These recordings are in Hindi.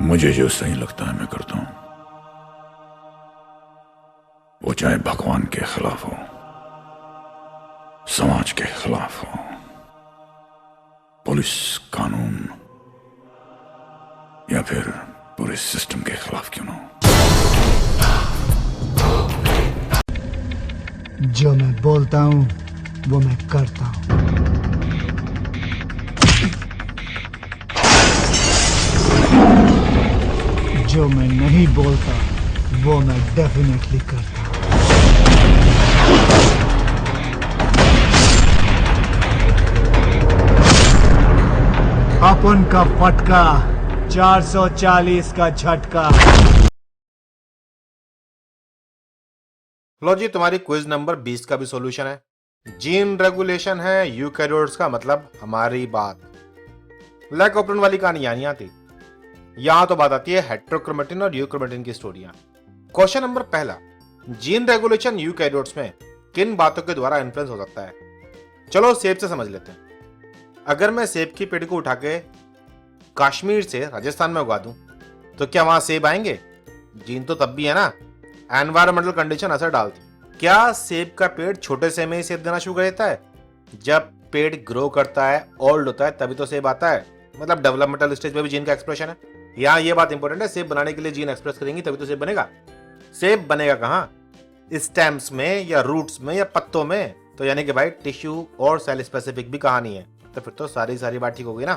मुझे जो सही लगता है मैं करता हूं, वो चाहे भगवान के खिलाफ हो, समाज के खिलाफ हो, पुलिस, कानून या फिर पूरे सिस्टम के खिलाफ क्यों ना हो। जो मैं बोलता हूं वो मैं करता हूं। जो मैं नहीं बोलता वो मैं डेफिनेटली करता हूं। अपन का फटका 440 का झटका। लो जी, तुम्हारी क्विज नंबर 20 का भी सॉल्यूशन है। जीन रेगुलेशन है यूकैरियोट्स का मतलब हमारी बात। लैक ओपन वाली कहानी यहाँ नहीं आती, यहां तो बात आती है हेट्रोक्रोमेटिन और यूक्रोमेटिन की स्टोरियां। क्वेश्चन नंबर पहला, जीन रेगुलेशन यूकैरियोट्स में किन बातों के द्वारा इन्फ्लुएंस हो सकता है? चलो सेब से समझ लेते हैं। अगर मैं सेब की पेड़ को उठा के कश्मीर से राजस्थान में उगा दूं तो क्या वहां सेब आएंगे? जीन तो तब भी है ना, एनवायरमेंटल कंडीशन असर डालती। क्या सेब का पेड़ छोटे से में ही सेब देना शुरू कर देता है? जब पेड़ ग्रो करता है, ओल्ड होता है, तभी तो सेब आता है। मतलब डेवलपमेंटल स्टेज पे भी जीन का एक्सप्रेशन है। यहाँ ये बात इंपॉर्टेंट है, सेब बनाने के लिए जीन एक्सप्रेस करेंगी तभी तो सेब बनेगा। सेब बनेगा कहाँ? स्टेम्स में या रूट्स में या पत्तों में? तो यानी कि भाई टिश्यू और सेल स्पेसिफिक भी कहानी है। तो फिर तो सारी बात ठीक हो गई ना।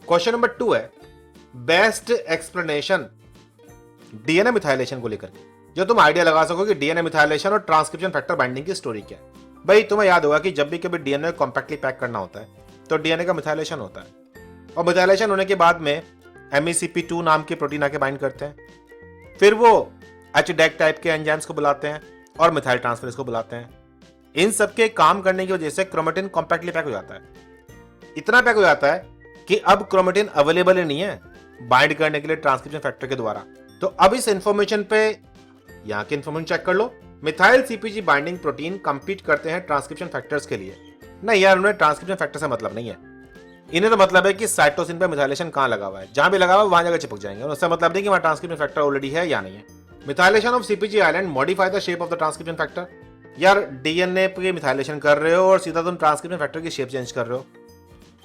क्वेश्चन नंबर 2 है बेस्ट एक्सप्लेनेशन डीएनए मिथाइलेशन को लेकर, जो तुम आइडिया लगा सको कि डीएनए मिथाइलेशन और ट्रांसक्रिप्शन फैक्टर बाइंडिंग की स्टोरी क्या है। भाई तुम्हें याद होगा कि जब भी कभी डीएनए कॉम्पैक्टली पैक करना होता है तो डीएनए का मिथाइलेशन होता है, और मिथाइलेशन होने के बाद में MECP2 नाम के प्रोटीन आके बाइंड करते हैं। फिर वो HDAC टाइप के एंजाइम्स को बुलाते हैं और मिथाइल ट्रांसफरेज को बुलाते हैं। इन सबके काम करने की वजह से क्रोमेटिन कॉम्पैक्टली पैक हो जाता है। इतना पैक हो जाता है कि अब क्रोमेटिन अवेलेबल ही नहीं है बाइंड करने के लिए ट्रांसक्रिप्शन फैक्टर के द्वारा। तो अब इस इंफॉर्मेशन पे यहाँ की इंफॉर्मेशन चेक कर लो। Methyl CpG binding protein compete करते हैं ट्रांसक्रिप्शन फैक्टर्स के लिए। नहीं यार, उन्हें ट्रांसक्रिप्शन फैक्टर से मतलब नहीं है। इन्हें तो मतलब है कि साइटोसिन पे मिथाइलेशन कहाँ लगा हुआ है, जहां भी लगा हुआ है वहां जगह चिपक जाएंगे, और उससे मतलब नहीं कि वहां ट्रांसक्रिप्शन फैक्टर ऑलरेडी है या नहीं है। Methylation of CpG island modify the shape of the transcription factor. यार डीएनए पे मिथाइलेशन कर रहे हो और सीधा तुम ट्रांसक्रिप्शन फैक्टर की शेप चेंज कर रहे हो।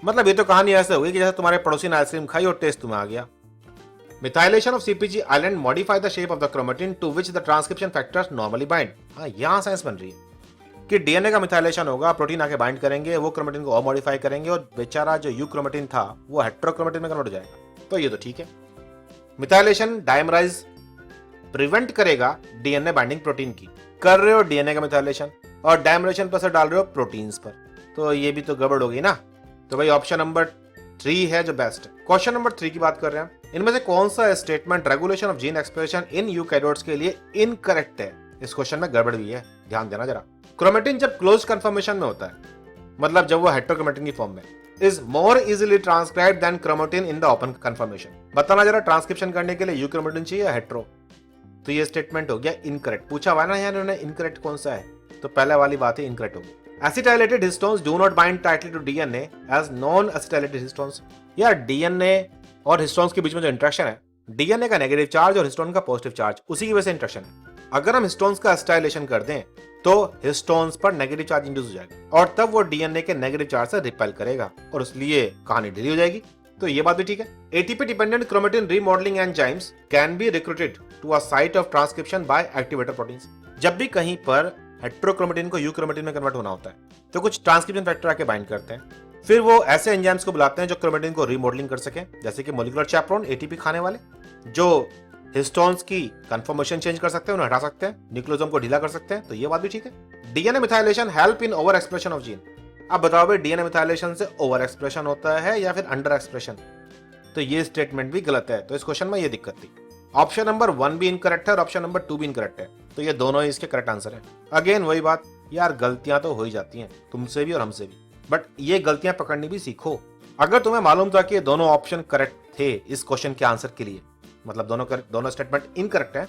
मतलब ये तो कहानी ऐसे होगी कि जैसे तुम्हारे पड़ोसी ने आइसक्रीम खाई और टेस्ट तुम्हें आ गया। Methylation of CpG island modify the shape of the chromatin to which the transcription factors normally bind. हाँ, यहाँ साइंस बन रही है कि डीएनए का मिथाइलेशन होगा, प्रोटीन आके बाइंड करेंगे, वो क्रोमेटिन को और मॉडिफाई करेंगे और बेचारा जो यूक्रोमेटिन था वो हेट्रोक्रोमेटिन में कन्वर्ट हो जाएगा। तो ये तो ठीक है। मिथाइलेशन डाइमराइज प्रिवेंट करेगा डीएनए बाइंडिंग प्रोटीन की। कर रहे हो डीएनए का मिथाइलेशन और डाइमरेशन पर असर डाल रहे हो प्रोटीन्स पर, तो ये भी तो गड़बड़ हो गई ना। तो भाई ऑप्शन नंबर 3 है जो बेस्ट है। क्वेश्चन नंबर 3 की बात कर रहे हैं, इनमें से कौन सा statement regulation of gene expression in eukaryotes के लिए इनकरेक्ट है? इस क्वेश्चन में गड़बड़ भी है, ध्यान देना जरा। क्रोमेटिन जब क्लोज कन्फर्मेशन में होता है, मतलब जब वो हेट्रोक्रोमेटिन की फॉर्म में, is more easily transcribed than chromatin in the open conformation. बताना जरा, ट्रांसक्रिप्शन करने के लिए यूक्रोमेटिन चाहिए या हेट्रो? तो ये स्टेटमेंट हो गया इनकरेक्ट। पूछा हुआ ना यार उन्होंने इनकरेक्ट कौन सा है, तो पहले वाली बात है इनकरेक्ट होगी। Acetylated histones do not bind tightly to DNA as non-acetylated histones। यार डीएनए और हिस्टोन्स के बीच में जो इंटरेक्शन है, डीएनए का नेगेटिव चार्ज और हिस्टोन का पॉजिटिव चार्ज, उसी की वजह से इंटरेक्शन है। अगर हम हिस्टोन्स का एसिटाइलेशन कर दें तो हिस्टोन्स पर नेगेटिव चार्ज इंड्यूस हो जाएगा और तब वो डीएनए के नेगेटिव चार्ज से रिपेल करेगा और इसलिए कहानी ढीली हो जाएगी। तो ये बात भी ठीक है। ATP dependent chromatin remodelling enzymes can be recruited to a site of transcription by activator proteins. जब भी कहीं पर हेट्रोक्रोमेटिन को यूक्रोमेटिन में कन्वर्ट होना होता है तो कुछ ट्रांसक्रिप्शन फैक्टर आके बाइंड करते हैं। फिर वो ऐसे एंजाइम्स को बुलाते हैं जो क्रोमेटिन को रीमॉडलिंग कर सके, जैसे कि मॉलिक्यूलर चैपरोन एटीपी खाने वाले, जो हिस्टोन्स की कन्फर्मेशन चेंज कर सकते हैं, उन्हें हटा सकते हैं, न्यूक्लियोसोम को ढीला कर सकते हैं। तो ये बात भी ठीक है। DNA methylation help in over expression of gene. अब बताओ भाई, डीएनए मिथाइलेशन से ओवर एक्सप्रेशन होता है या फिर अंडर एक्सप्रेशन? तो ये स्टेटमेंट भी गलत है। तो इस क्वेश्चन में ये दिक्कत थी। ऑप्शन नंबर 1 भी इनकरेक्ट है और ऑप्शन नंबर 2 भी इनकरेक्ट है। तो ये दोनों ही इसके करेक्ट आंसर है। अगेन वही बात यार, गलतियां तो हो ही जाती हैं, तुमसे भी और हमसे भी, बट ये गलतियां पकड़नी भी सीखो। अगर तुम्हें मालूम था कि ये दोनों ऑप्शन करेक्ट थे इस क्वेश्चन के आंसर के लिए, मतलब दोनों स्टेटमेंट इनकरेक्ट है,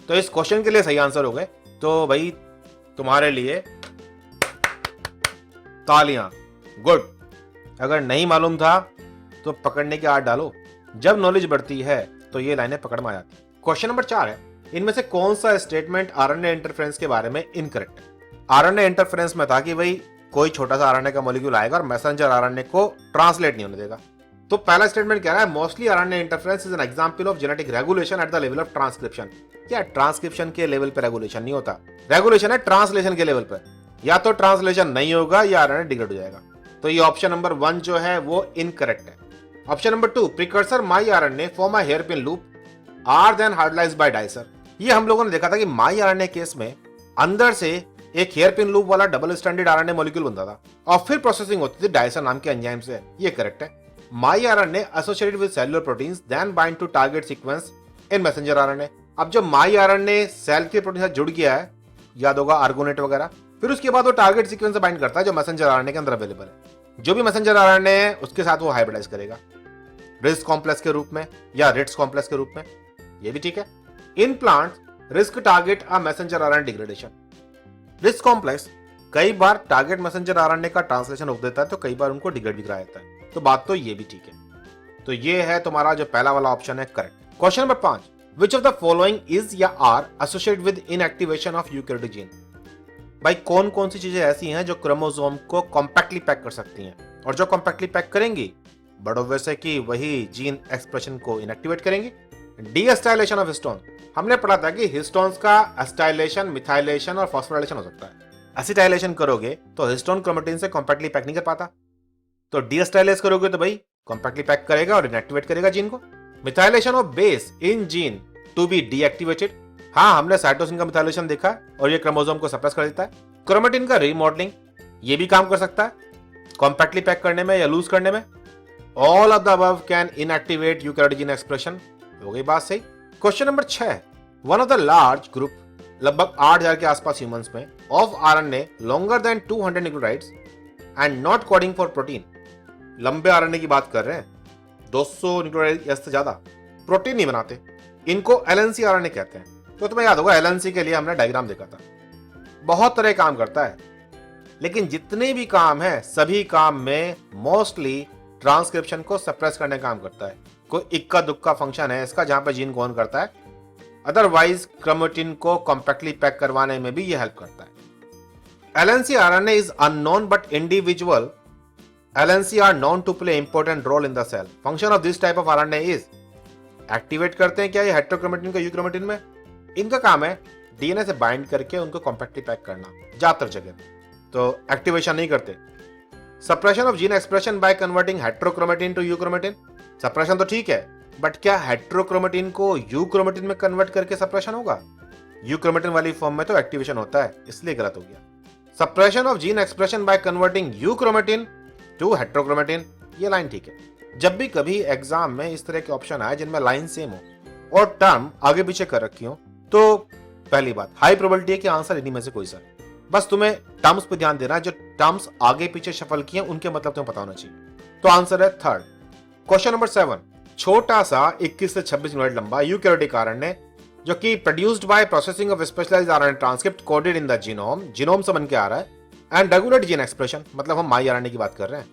तो इस क्वेश्चन के लिए सही आंसर हो गए, तो भाई तुम्हारे लिए तालियां, गुड। अगर नहीं मालूम था तो पकड़ने की आड़ डालो। जब नॉलेज बढ़ती है तो ये लाइनें पकड़ में आ जाती है। क्वेश्चन नंबर 4 है, इनमें से कौन सा स्टेटमेंट आरएनए इंटरफेरेंस के बारे में इनकरेक्ट है? आरएनए इंटरफेरेंस में था कि भाई कोई छोटा सा आरएनए का मॉलिक्यूल आएगा और मैसेंजर आरएनए को ट्रांसलेट नहीं होने देगा। तो पहला स्टेटमेंट कह रहा है mostly RNA interference is an example of genetic regulation at the level of transcription. क्या ट्रांसक्रिप्शन के लेवल पे रेगुलेशन नहीं होता, रेगुलेशन है ट्रांसलेशन के लेवल पे। या तो ट्रांसलेशन नहीं होगा या आरएनए डिग्रेड हो जाएगा। तो ये ऑप्शन नंबर 1 जो है वो इनकरेक्ट है। Option number 2, precursor mi RNA form a hairpin loop are then hydrolysed by Dicer. ये हम लोगों ने देखा था कि माई आरएनए केस में अंदर से एक हेयरपिन लूप वाला डबल स्टैंडर्ड आरएनए मॉलिक्यूल बनता था और फिर प्रोसेसिंग होती थी डाइसर नाम के एंजाइम से। ये करेक्ट है। MiRNA associated with cellular proteins then bind to target sequence in messenger RNA. अब जब माई आरएनए सेल के प्रोटीन से जुड़ गया है, याद होगा आर्गोनेट वगैरह, फिर उसके बाद वो टारगेट सीक्वेंस से बाइंड करता है जो मैसेंजर आरएनए के अंदर अवेलेबल है। जो भी मैसेंजर आरएनए है उसके साथ वो हाइब्रिडाइज करेगा रिस्क कॉम्प्लेक्स के रूप में या रिट्स कॉम्प्लेक्स के रूप में। ये भी ठीक है। In plants risk target a messenger RNA degradation. Risk complex कई बार टारगेट मैसेंजर आरएनए का ट्रांसलेशन रोक देता है तो कई बार उनको डिग्रेड भी करा देता है। तो बात तो ये भी ठीक है। तो ये है तुम्हारा जो पहला वाला ऑप्शन है correct. Question number 5, which of the following is या are associated with inactivation of eukaryotic gene. भाई कौन कौन सी चीजें ऐसी हैं जो क्रोमोसोम को कॉम्पैक्टली पैक कर सकती हैं, और जो कॉम्पैक्टली पैक करेंगी बड़ो वैसे कि वही जीन एक्सप्रेशन को इनएक्टिवेट करेंगी। डीएस्टाइलेशन ऑफ हिस्टोन, हमने पढ़ा था कि हिस्टोन्स का एस्टाइलेशन, मिथाइलेशन और फॉस्फोराइलेशन हो सकता है। एसिटाइलेशन करोगे तो हिस्टोन क्रोमेटिन से कॉम्पैक्टली पैक नहीं कर पाता, तो डीएस्टाइलेस करोगे तो भाई कॉम्पैक्टली पैक करेगा और इनएक्टिवेट करेगा जीन को। Methylation of base in gene to be deactivated, हाँ हमने साइटोसिन का मिथाइलेशन देखा है और ये क्रोमोसोम को सप्रेस कर देता है। क्रोमेटिन का रीमॉडलिंग, ये भी काम कर सकता है कॉम्पैक्टली पैक करने में या लूज करने में। All of the above can inactivate eukaryotic gene expression. हो गई बात सही। Question number 6, one of the large group, लगभग 8000 के आसपास ह्यूमंस में, of RNA longer than 200 nucleotides and not coding for protein. लंबे आरएनए की बात कर रहे हैं, 200 न्यूक्लियोटाइड या से ज्यादा, प्रोटीन नहीं बनाते, इनको एलएनसी आरएनए कहते हैं। तो तुम्हें याद होगा एलएनसी के लिए हमने डायग्राम देखा था। बहुत तरह काम करता है, लेकिन जितने भी काम है सभी काम में मोस्टली ट्रांसक्रिप्शन को सप्रेस करने का काम करता है। कोई इक्का दुक्का फंक्शन है इसका जहां पे जीन को ऑन करता है, अदरवाइज क्रोमेटिन को कॉम्पैक्टली पैक करवाने में भी ये हेल्प करता है। LNC RNA is unknown but individual LNC R known to play important role in the cell. Function of this type of RNA is, activate करते हैं क्या ये हेटेरोक्रोमेटिन को यूक्रोमेटिन में। इनका काम है डीएनए से बाइंड करके उनको कॉम्पैक्टली पैक करना ज्यादातर जगह, तो एक्टिवेशन नहीं करते। Suppression of gene expression by converting heterochromatin to euchromatin, suppression तो ठीक है बट क्या हेटेरोक्रोमेटिन को यूक्रोमेटिन में कन्वर्ट करके सप्रेशन होगा? यूक्रोमेटिन वाली फॉर्म में तो एक्टिवेशन होता है, इसलिए गलत हो गया। Suppression of gene expression by converting euchromatin to heterochromatin, ये लाइन ठीक है। जब भी कभी एग्जाम में इस तरह के ऑप्शन आए जिनमें लाइन सेम हो और टर्म आगे पीछे कर रखी हो, तो पहली बात हाई प्रोबेबिलिटी है कि आंसर इन्हीं में से कोई सा। बस तुम्हें टर्म्स पे ध्यान देना, जो टर्म्स आगे पीछे शफल किए उनके मतलब तुम्हें पता होना चाहिए। तो आंसर है थर्ड। क्वेश्चन नंबर 7, छोटा सा 21 से 26 मिनट लंबा यूकैरियोटिक आरएनए जो कि produced by processing of specialized RNA transcript coded in the genome, genome से बन के आ रहा है, एंड रेगुलेट जीन एक्सप्रेशन, मतलब हम माई आरएनए की बात कर रहे हैं।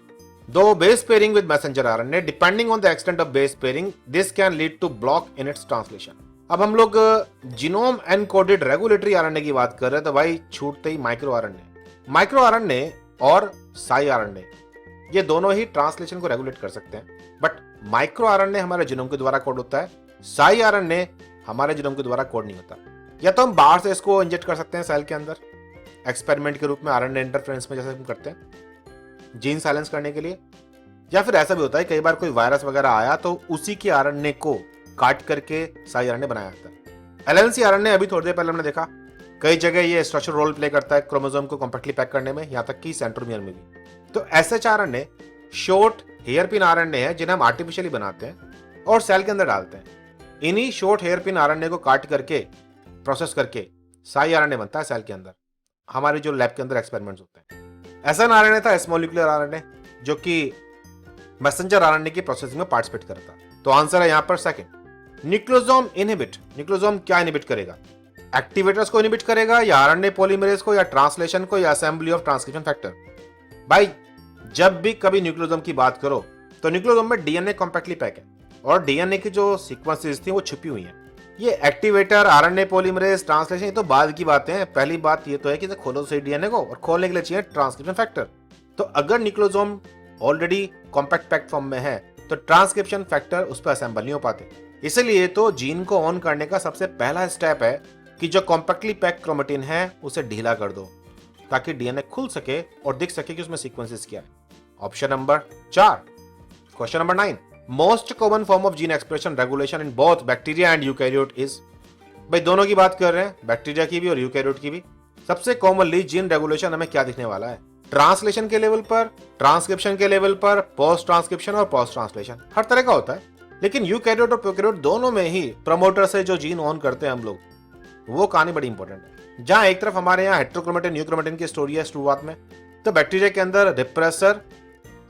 दो base pairing with messenger RNA, depending on the extent of base pairing this can lead to block in its translation. अब हम लोग जीनोम एनकोडेड रेगुलेटरी आरएनए की बात कर रहे हैं, तो भाई छूटते ही माइक्रो आरएनए और साई आरएनए ये दोनों ही ट्रांसलेशन को रेगुलेट कर सकते हैं, बट माइक्रो आरएनए हमारे जीनोम के द्वारा कोड होता है, साई आरएनए हमारे जीनोम के द्वारा कोड नहीं होता। या तो हम बाहर से इसको इंजेक्ट कर सकते हैं सेल के अंदर एक्सपेरिमेंट के रूप में, आरएनए इंटरफेरेंस में जैसे हम करते हैं जीन साइलेंस करने के लिए, या फिर ऐसा भी होता है कई बार कोई वायरस वगैरह आया तो उसी के आरएनए को काट करके साई आरएनए बनाया जाता है। एलएनसी आरएनए अभी थोड़ी देर पहले हमने देखा कई जगह ये स्ट्रक्चर रोल प्ले करता है क्रोमोसोम को कॉम्पैक्टली पैक करने में, यहां तक कि सेंट्रोमियर में भी। तो SH RNA short hairpin RNA है जिन्हें हम आर्टिफिशियली बनाते हैं और सेल के अंदर डालते हैं। इन्हीं शॉर्ट हेयरपिन आरएनए को काट करके प्रोसेस करके साई आरएनए बनता है सेल के अंदर, हमारे जो लैब के अंदर एक्सपेरिमेंट्स होते हैं। एसएन आरएनए था स्मॉल न्यूक्लियर आरएनए जो कि मैसेंजर आरएनए की प्रोसेसिंग में पार्टिसिपेट करता है। तो आंसर है यहां पर सेकंड। न्यूक्लियोसोम इनहिबिट, न्यूक्लियोसोम क्या इनहिबिट करेगा? एक्टिवेटर्स को इनहिबिट करेगा या आरएनए पॉलीमरेज को या ट्रांसलेशन को या असेंबली ऑफ ट्रांसक्रिप्शन फैक्टर? भाई जब भी कभी न्यूक्लियोसोम की बात करो तो न्यूक्लियोसोम में डीएनए कॉम्पैक्टली पैक है, और डीएनए की जो सीक्वेंसेस थी वो छुपी हुई हैं। ये एक्टिवेटर, आरएनए पॉलीमरेज, ट्रांसलेशन, ये तो बाद की बातें हैं। पहली बात ये तो है कि खोलो सही डीएनए को, और खोलने के लिए चाहिए ट्रांसक्रिप्शन फैक्टर। तो अगर nucleosome already compact packed form में है तो ट्रांसक्रिप्शन फैक्टर उस पर असेंबल नहीं हो पाते। इसलिए तो जीन को ऑन करने का सबसे पहला स्टेप है कि जो कॉम्पैक्टली पैक्ड क्रोमेटिन है उसे ढीला कर दो, ताकि डीएनए खुल सके और दिख सके कि उसमें सीक्वेंसेस क्या है। Option number 4। Question number 9, most common form of gene expression regulation in both bacteria and eukaryote is. भाई दोनों की बात कर रहे हैं, बैक्टीरिया की भी और यूकैरियोट की भी। सबसे कॉमनली जीन रेगुलेशन हमें क्या दिखने वाला है? ट्रांसलेशन के लेवल पर, ट्रांसक्रिप्शन के लेवल पर, पोस्ट ट्रांसक्रिप्शन और पोस्ट ट्रांसलेशन, हर तरह का होता है। लेकिन यूकैरियोट और प्रोकैरियोट दोनों में ही प्रमोटर से जो जीन ऑन करते हैं हम लोग, वो कहानी बड़ी इंपॉर्टेंट है। जहां एक तरफ हमारे यहाँ हेट्रोक्रोमेटिन न्यूक्रोमेटिन की स्टोरी है शुरुआत में, तो बैक्टीरिया के अंदर रिप्रेसर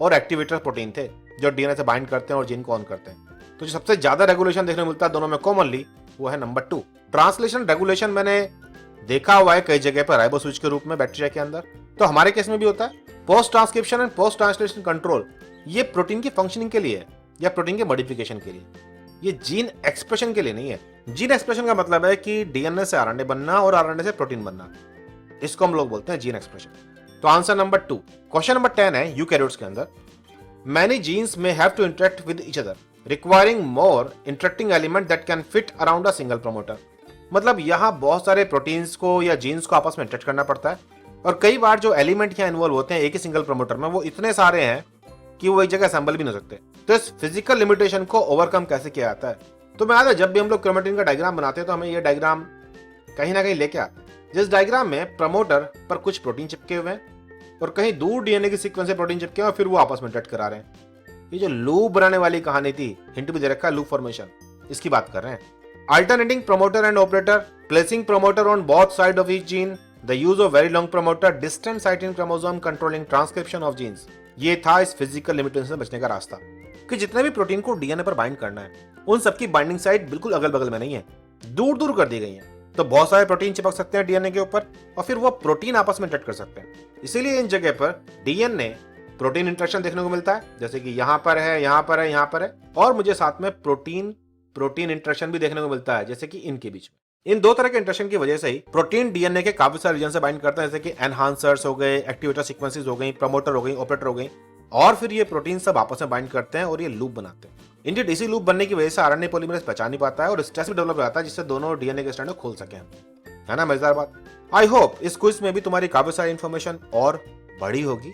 और एक्टिवेटर प्रोटीन थे जो डीएनए से बाइंड करते हैं और जीन को ऑन करते हैं। तो जो सबसे ज्यादा रेगुलेशन देखने को मिलता है दोनों में कॉमनली, वो है नंबर 2। ट्रांसलेशन रेगुलेशन मैंने देखा हुआ है कई जगह पर राइबो स्विच के रूप में बैक्टीरिया के अंदर, तो हमारे केस में भी होता है। Post transcription and post translation control, ये प्रोटीन की फंक्शनिंग के लिए है या प्रोटीन के मॉडिफिकेशन के लिए, ये जीन एक्सप्रेशन के लिए नहीं है। जीन एक्सप्रेशन का मतलब है कि डीएनए से आरएनए बनना और आरएनए से प्रोटीन बनना, इसको हम लोग बोलते हैं जीन एक्सप्रेशन। तो आंसर नंबर 2। क्वेश्चन नंबर 10 है यूकैरियोट्स के अंदर, मैनी जीन्स में have to interact with each other requiring more interacting element that can fit around a single promoter. मतलब यहाँ बहुत सारे प्रोटीन्स को या जीन्स को आपस में इंटरेक्ट करना पड़ता है, और कई बार जो एलिमेंट यहाँ इन्वॉल्व होते हैं एक ही सिंगल प्रमोटर में, वो इतने सारे हैं कि वो एक जगह असेंबल भी नहीं हो सकते। तो इस फिजिकल लिमिटेशन को ओवरकम कैसे किया जाता है? तो मैं आता है जब भी हम लोग क्रोमेटिन का डायग्राम बनाते हैं तो हमें ये डायग्राम कहीं ना कहीं लेके आते हैं, जिस डायग्राम में प्रमोटर पर कुछ प्रोटीन चिपके हुए हैं और कहीं दूर डीएनए की सीक्वेंस से प्रोटीन चिपके हुए हैं, फिर वो आपस में इंटरेक्ट करा रहे हैं। ये जो लूप बनाने वाली कहानी थी, हिंट भी दे रखा है, लूप फॉर्मेशन, इसकी बात कर रहे हैं। Alternating promoter and operator, placing promoter on both side of each gene, the use of very long promoter, distant site in chromosome controlling transcription of genes. ये था इस फिजिकल लिमिटेशन से बचने का रास्ता, कि जितने भी प्रोटीन को डीएनए पर बाइंड करना है उन सबकी बाइंडिंग साइट बिल्कुल अगल बगल में नहीं है, दूर दूर कर दी गई है। तो बहुत सारे प्रोटीन चिपक सकते हैं डीएनए के ऊपर और फिर वो प्रोटीन आपस में इंटरेक्ट कर सकते हैं। इसीलिए इन जगह पर डीएनए प्रोटीन इंटरेक्शन देखने को मिलता है, जैसे कि यहाँ पर है, यहाँ पर है, यहाँ पर है, और मुझे साथ में प्रोटीन इंटरेक्शन भी देखने को मिलता है, जैसे कि इनके बीच में। इन दो तरह के इंटरेक्शन की वजह से ही प्रोटीन डीएनए के काफी सारे रीजन से बाइंड करते हैं, जैसे कि एनहांसर्स हो गए, एक्टिवेटर सीक्वेंसेस हो गई, प्रमोटर हो गई, ऑपरेटर हो गई, और फिर ये प्रोटीन सब आपस में बाइंड करते हैं और ये लूप बनाते हैं। इंडियड इसी लूप बनने की वजह से आरएनए पॉलीमरेज पहचान नहीं पाता है और स्ट्रेस भी डेवलप हो जाता है, जिससे दोनों डीएनए के स्ट्रैंड खोल सके, है ना मजेदार बात। आई होप इस क्विज में भी तुम्हारी काफी सारी इंफॉर्मेशन और बड़ी होगी,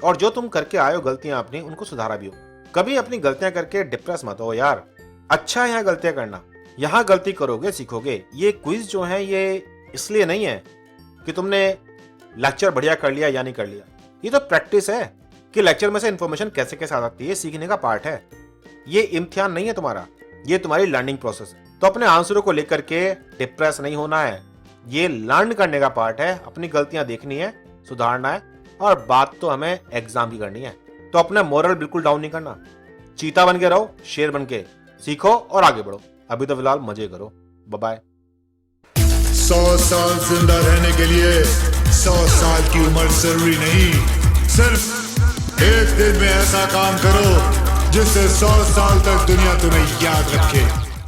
और जो तुम करके आए हो गलतियां अपनी, उनको सुधारा भी हो। कभी अपनी गलतियां करके डिप्रेस मत हो यार, अच्छा है यहाँ गलतियां करना, यहाँ गलती करोगे सीखोगे। ये क्विज जो है ये इसलिए नहीं है कि तुमने लेक्चर बढ़िया कर लिया या नहीं कर लिया, ये तो प्रैक्टिस है कि लेक्चर में से इंफॉर्मेशन कैसे कैसे आ सकती है, सीखने का पार्ट है। ये इम्तिहान नहीं है तुम्हारा, ये तुम्हारी लर्निंग प्रोसेस है। तो अपने आंसरों को लेकर के डिप्रेस नहीं होना है, ये लर्न करने का पार्ट है। अपनी गलतियां देखनी है, सुधारना है, और बात तो हमें एग्जाम की करनी है। तो अपना मोरल बिल्कुल डाउन नहीं करना, चीता बन के रहो, शेर बन के सीखो और आगे बढ़ो। अभी तो फिलहाल मजे करो, बाय बाय। 100 साल जिंदा रहने के लिए 100 साल की उम्र जरूरी नहीं, सिर्फ एक दिन में ऐसा काम करो जिससे 100 साल तक दुनिया तुम्हें याद रखे।